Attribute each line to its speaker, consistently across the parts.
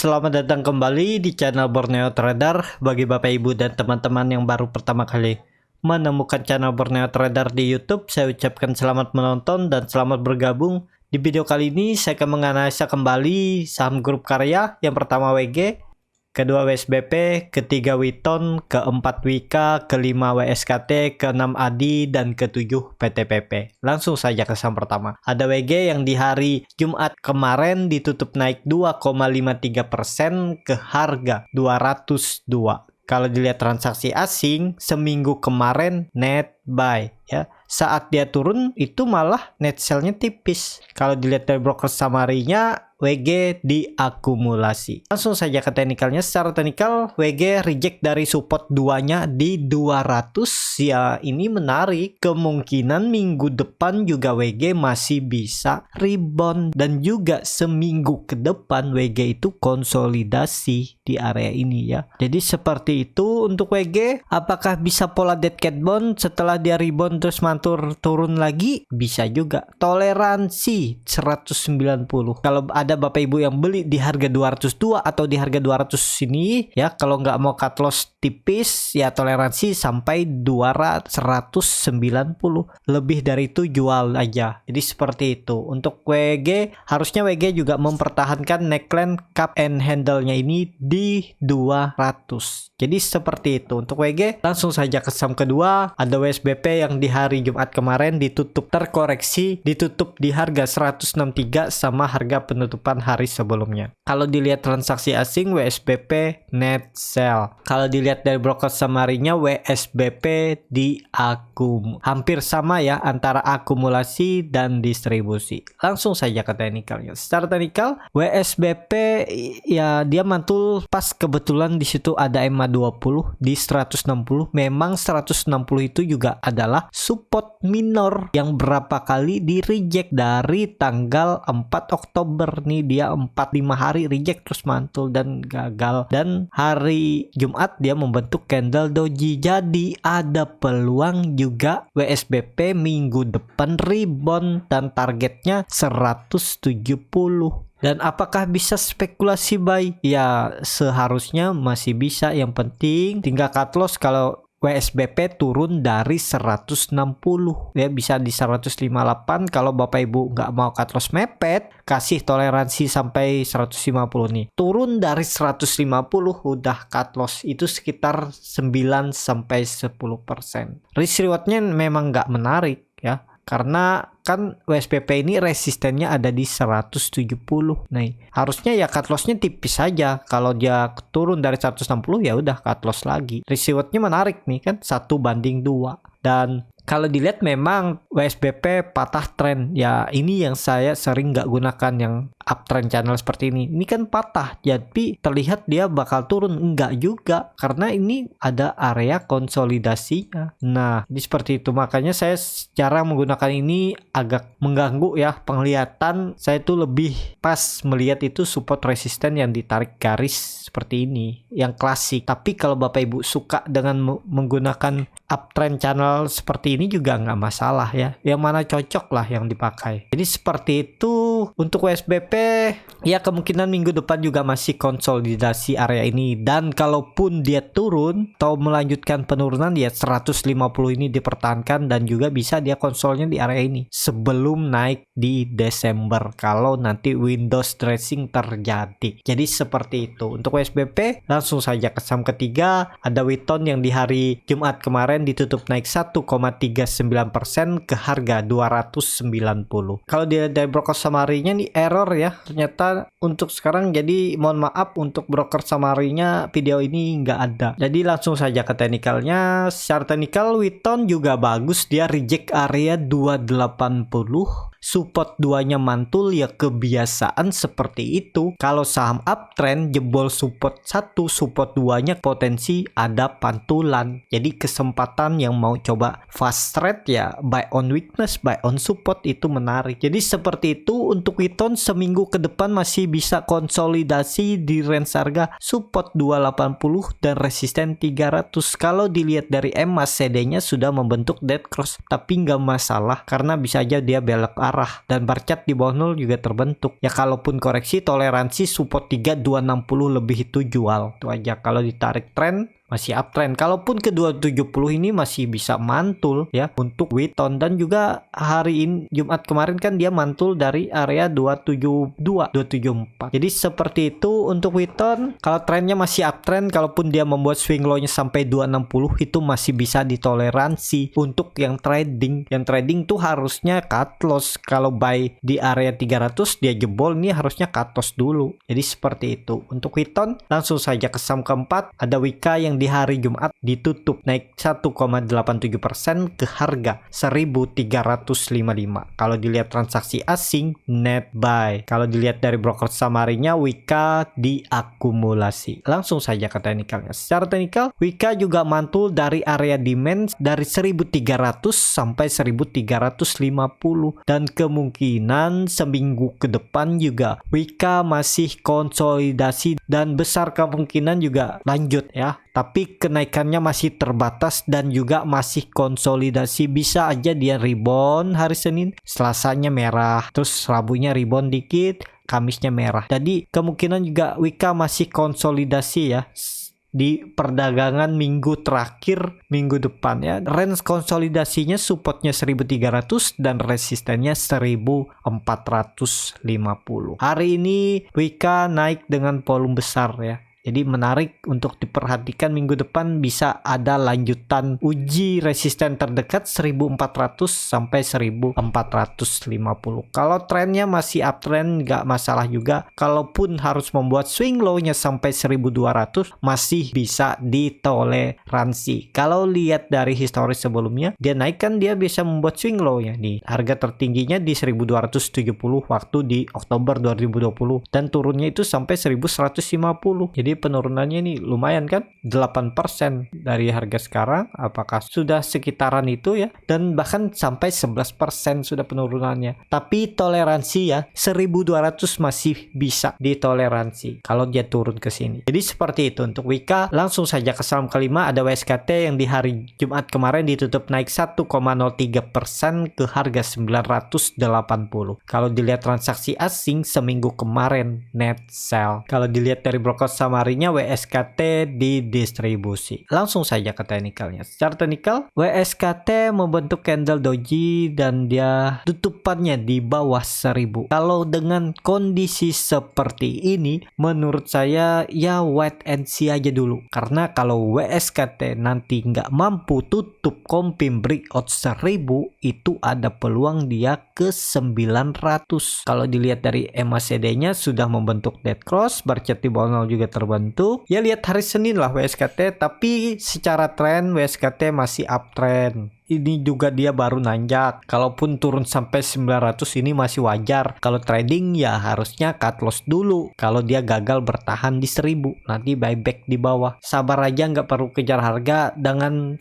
Speaker 1: selamat datang kembali di channel Borneo Trader. Bagi Bapak Ibu dan teman-teman yang baru pertama kali menemukan channel Borneo Trader di YouTube, saya ucapkan selamat menonton dan selamat bergabung. Di video kali ini saya akan menganalisa kembali saham grup karya. Yang pertama WG, kedua WSBP, ketiga Witon, keempat Wika, kelima WSKT, keenam ADI, dan ketujuh PTPP. Langsung saja ke saham pertama. Ada WG yang di hari Jumat kemarin ditutup naik 2,53% ke harga 202. Kalau dilihat transaksi asing, seminggu kemarin net buy ya. Saat dia turun itu malah net sell-nya tipis. Kalau dilihat dari broker summary-nya, WG diakumulasi. Langsung saja ke teknikalnya. Secara teknikal, WG reject dari support 2-nya di 200. Ya, ini menarik. Kemungkinan minggu depan juga WG masih bisa rebound. Dan juga seminggu ke depan WG itu konsolidasi di area ini ya. Jadi seperti itu untuk WG. Apakah bisa pola dead cat bond setelah dia rebound terus mantur turun lagi? Bisa juga. Toleransi 190. Kalau ada Bapak Ibu yang beli di harga 202 atau di harga 200 sini ya, kalau nggak mau cut loss tipis ya toleransi sampai 190. Lebih dari itu jual aja. Jadi seperti itu. Untuk WG harusnya WG juga mempertahankan neckline cup and handle-nya ini di 200. Jadi seperti itu. Untuk WG langsung saja ke saham kedua. Ada WSBP yang di hari Jumat kemarin ditutup terkoreksi, ditutup di harga 163 sama harga penutupan hari sebelumnya. Kalau dilihat transaksi asing, WSBP net sell. Kalau dilihat dari broker summary-nya, WSBP hampir sama ya antara akumulasi dan distribusi. Langsung saja ke teknikalnya. Secara teknikal, WSBP ya dia mantul pas kebetulan di situ ada EMA 20 di 160. Memang 160 itu juga adalah support minor yang berapa kali di reject dari tanggal 4 Oktober nih, dia 4-5 hari reject terus mantul dan gagal, dan hari Jumat dia membentuk candle doji. Jadi ada peluang juga WSBP minggu depan rebound dan targetnya 170. Dan apakah bisa spekulasi buy? Ya seharusnya masih bisa. Yang penting tinggal cut loss kalau WSBP turun dari 160 ya, bisa di 158. Kalau Bapak Ibu nggak mau cut loss mepet, kasih toleransi sampai 150 nih. Turun dari 150 udah cut loss, itu sekitar 9-10%. Risk rewardnya memang nggak menarik ya, karena kan WSBP ini resistennya ada di 170. Nah, harusnya ya cut loss-nya tipis saja. Kalau dia turun dari 160 ya udah cut loss lagi. Risk reward-nya menarik nih kan, 1/2. Dan kalau dilihat memang WSBP patah tren. Ya ini yang saya sering nggak gunakan yang uptrend channel seperti ini. Ini kan patah, jadi terlihat dia bakal turun. Enggak juga, karena ini ada area konsolidasinya. Nah, ini seperti itu. Makanya saya cara menggunakan ini agak mengganggu ya penglihatan. Saya tuh lebih pas melihat itu support resisten yang ditarik garis seperti ini, yang klasik. Tapi kalau Bapak Ibu suka dengan menggunakan uptrend channel seperti ini juga nggak masalah ya. Yang mana cocok lah yang dipakai. Jadi seperti itu untuk WSBP. Ya kemungkinan minggu depan juga masih konsolidasi area ini. Dan kalaupun dia turun atau melanjutkan penurunan ya 150 ini dipertahankan, dan juga bisa dia konsolnya di area ini sebelum naik di Desember kalau nanti Windows dressing terjadi. Jadi seperti itu. Untuk WSBP langsung saja ke saham ketiga. Ada Witon yang di hari Jumat kemarin ditutup naik 1,39% ke harga 290. Kalau dari broker summary-nya nih error ya ternyata untuk sekarang. Jadi mohon maaf untuk broker summary-nya video ini nggak ada. Jadi langsung saja ke teknikalnya. Secara teknikal Witon juga bagus, dia reject area 280. Support 2-nya mantul ya, kebiasaan seperti itu. Kalau saham uptrend jebol support 1, support 2-nya potensi ada pantulan. Jadi kesempatan kesempatan yang mau coba fast trade ya buy on weakness, buy on support itu menarik. Jadi seperti itu untuk Witon seminggu ke depan masih bisa konsolidasi di range harga support 280 dan resisten 300. Kalau dilihat dari MACD-nya sudah membentuk dead cross, tapi nggak masalah karena bisa aja dia belok arah dan bar chart di bawah 0 juga terbentuk. Ya kalaupun koreksi toleransi support 3260 lebih itu jual. Itu aja. Kalau ditarik tren masih uptrend. Kalaupun ke 270 ini masih bisa mantul ya untuk Witon, dan juga hari ini Jumat kemarin kan dia mantul dari area 272, 274. Jadi seperti itu untuk Witon. Kalau trennya masih uptrend, kalaupun dia membuat swing low-nya sampai 260 itu masih bisa ditoleransi. Untuk yang trading tuh harusnya cut loss. Kalau buy di area 300 dia jebol, ini harusnya cut loss dulu. Jadi seperti itu untuk Witon. Langsung saja ke saham keempat, ada Wika yang di hari Jumat ditutup naik 1,87% ke harga 1.355. Kalau dilihat transaksi asing net buy. Kalau dilihat dari broker samarinya Wika diakumulasi. Langsung saja ke teknikalnya. Secara teknikal Wika juga mantul dari area demand dari 1.300 sampai 1.350 dan kemungkinan seminggu ke depan juga Wika masih konsolidasi dan besar kemungkinan juga lanjut ya. Tapi kenaikannya masih terbatas dan juga masih konsolidasi. Bisa aja dia rebound hari Senin, Selasanya merah, terus Rabunya rebound dikit, Kamisnya merah. Jadi kemungkinan juga Wika masih konsolidasi ya di perdagangan minggu terakhir minggu depan ya. Range konsolidasinya supportnya 1.300 dan resistennya 1.450. Hari ini Wika naik dengan volume besar ya. Jadi menarik untuk diperhatikan minggu depan bisa ada lanjutan uji resisten terdekat 1400 sampai 1450. Kalau trennya masih uptrend nggak masalah juga. Kalaupun harus membuat swing low-nya sampai 1200 masih bisa ditoleransi. Kalau lihat dari historis sebelumnya dia naik kan dia bisa membuat swing low-nya nih. Harga tertingginya di 1270 waktu di Oktober 2020 dan turunnya itu sampai 1150. Jadi penurunannya ini lumayan kan, 8% dari harga sekarang. Apakah sudah sekitaran itu ya, dan bahkan sampai 11% sudah penurunannya. Tapi toleransi ya 1200 masih bisa ditoleransi kalau dia turun ke sini. Jadi seperti itu untuk Wika. Langsung saja ke saham kelima, ada WSKT yang di hari Jumat kemarin ditutup naik 1,03% ke harga 980. Kalau dilihat transaksi asing seminggu kemarin net sell. Kalau dilihat dari broker samarinya WSKT didistribusi. Langsung saja ke teknikalnya. Secara teknikal WSKT membentuk candle doji dan dia tutupannya di bawah 1000. Kalau dengan kondisi seperti ini menurut saya ya wait and see aja dulu, karena kalau WSKT nanti nggak mampu tutup kompim breakout 1000 itu ada peluang dia ke 900. Kalau dilihat dari MACD-nya sudah membentuk dead cross, bar chart di bawah 0 juga terbentuk. Ya lihat hari Senin lah WSKT, tapi secara tren WSKT masih uptrend. Ini juga dia baru nanjak. Kalaupun turun sampai 900 ini masih wajar. Kalau trading ya harusnya cut loss dulu. Kalau dia gagal bertahan di 1000, nanti buyback di bawah. Sabar aja, nggak perlu kejar harga. Dengan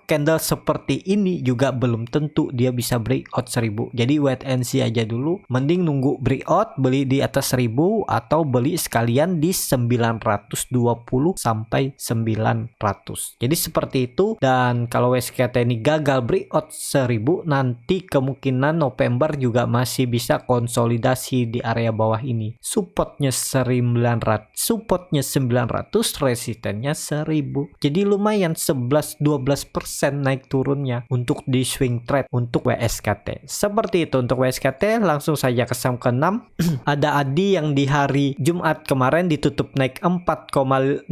Speaker 1: candle seperti ini juga belum tentu dia bisa breakout 1000. Jadi wait and see aja dulu. Mending nunggu breakout, beli di atas 1000 atau beli sekalian di 920 sampai 900. Jadi seperti itu. Dan kalau WSKT ini gagal breakout 1000, nanti kemungkinan November juga masih bisa konsolidasi di area bawah ini. Supportnya 900, resistennya 1000. Jadi lumayan 11-12% naik turunnya untuk di swing trade untuk WSKT. Seperti itu untuk WSKT. Langsung saja ke saham ke-6. Ada ADI yang di hari Jumat kemarin ditutup naik 4,05%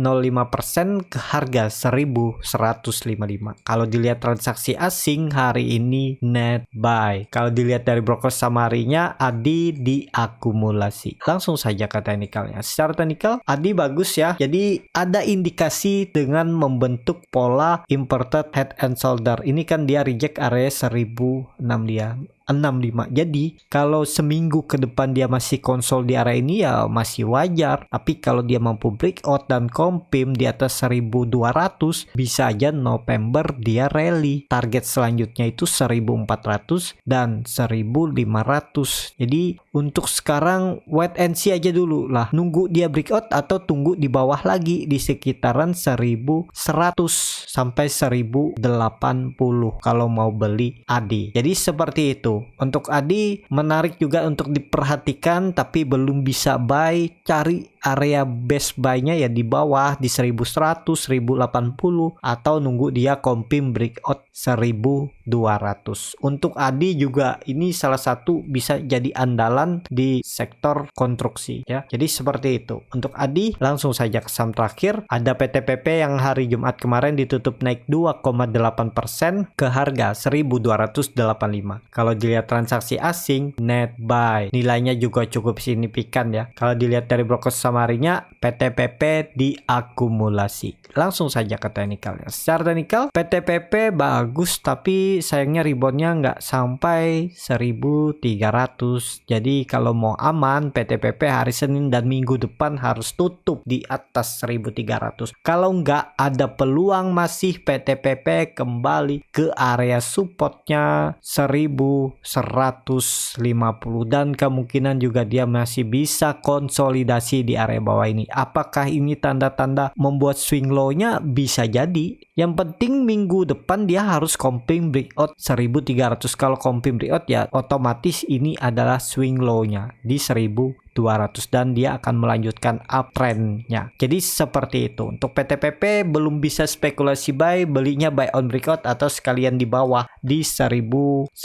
Speaker 1: ke harga 1155. Kalau dilihat transaksi asing hari ini net buy. Kalau dilihat dari broker samarinya ADI diakumulasi. Langsung saja ke teknikalnya. Secara teknikal ADI bagus ya. Jadi ada indikasi dengan membentuk pola inverted head and shoulder. Ini kan dia reject area 1006 dia. 65. Jadi kalau seminggu ke depan dia masih konsol di area ini ya masih wajar. Tapi kalau dia mampu breakout dan confirm di atas 1200, bisa aja November dia rally. Target selanjutnya itu 1400 dan 1500. Jadi untuk sekarang wait and see aja dulu lah. Nunggu dia breakout atau tunggu di bawah lagi di sekitaran 1100 sampai 1080 kalau mau beli ADI. Jadi seperti itu. Untuk ADI menarik juga untuk diperhatikan, tapi belum bisa buy. Cari area best buy-nya ya di bawah di 1100, 1080 atau nunggu dia confirm breakout 1200. Untuk ADI juga ini salah satu bisa jadi andalan di sektor konstruksi ya. Jadi seperti itu. Untuk ADI langsung saja ke saham terakhir. Ada PTPP yang hari Jumat kemarin ditutup naik 2,8% ke harga 1285. Kalau dilihat transaksi asing net buy nilainya juga cukup signifikan ya. Kalau dilihat dari broker samarinya PTPP diakumulasi. Langsung saja ke teknikalnya. Secara teknikal PTPP bagus tapi sayangnya reboundnya nggak sampai 1300. Jadi kalau mau aman PTPP hari Senin dan Minggu depan harus tutup di atas 1300. Kalau nggak ada peluang masih PTPP kembali ke area supportnya 1150 dan kemungkinan juga dia masih bisa konsolidasi di area bawah ini. Apakah ini tanda-tanda membuat swing low-nya? Bisa jadi. Yang penting minggu depan dia harus confirm breakout 1300. Kalau confirm breakout ya otomatis ini adalah swing low-nya di 1200 dan dia akan melanjutkan uptrend-nya. Jadi seperti itu. Untuk PTPP belum bisa spekulasi buy, belinya buy on breakout atau sekalian di bawah di 1160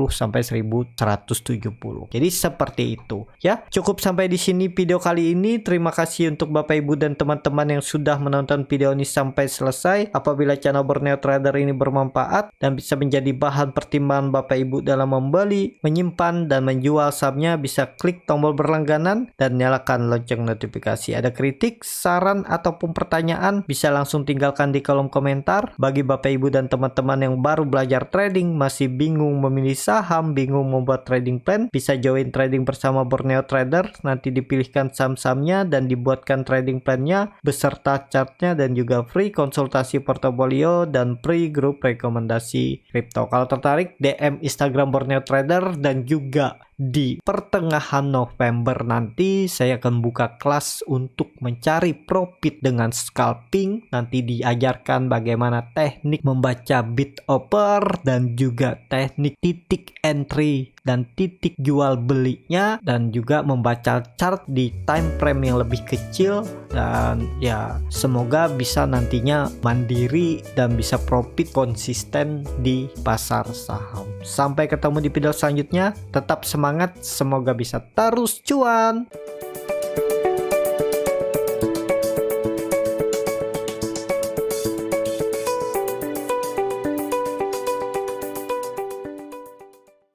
Speaker 1: sampai 1170. Jadi seperti itu ya. Cukup sampai di sini video kali ini. Terima kasih untuk Bapak Ibu dan teman-teman yang sudah menonton video ini sampai selesai. Apabila channel Borneo Trader ini bermanfaat dan bisa menjadi bahan pertimbangan Bapak Ibu dalam membeli, menyimpan dan menjual sahamnya, bisa klik tombol berlangganan dan nyalakan lonceng notifikasi. Ada kritik, saran ataupun pertanyaan bisa langsung tinggalkan di kolom komentar. Bagi Bapak Ibu dan teman-teman yang baru belajar trading, masih bingung memilih saham, bingung membuat trading plan, bisa join trading bersama Borneo Trader. Nanti dipilihkan saham-sahamnya dan dibuatkan trading plan-nya beserta chartnya dan juga free konsultasi portofolio dan free grup rekomendasi kripto. Kalau tertarik DM Instagram Borneo Trader dan juga di pertengahan November nanti saya akan buka kelas untuk mencari profit dengan scalping. Nanti diajarkan bagaimana teknik membaca bid offer dan juga teknik titik entry dan titik jual belinya, dan juga membaca chart di time frame yang lebih kecil. Dan ya semoga bisa nantinya mandiri dan bisa profit konsisten di pasar saham. Sampai ketemu di video selanjutnya. Tetap semangat, semoga bisa terus cuan.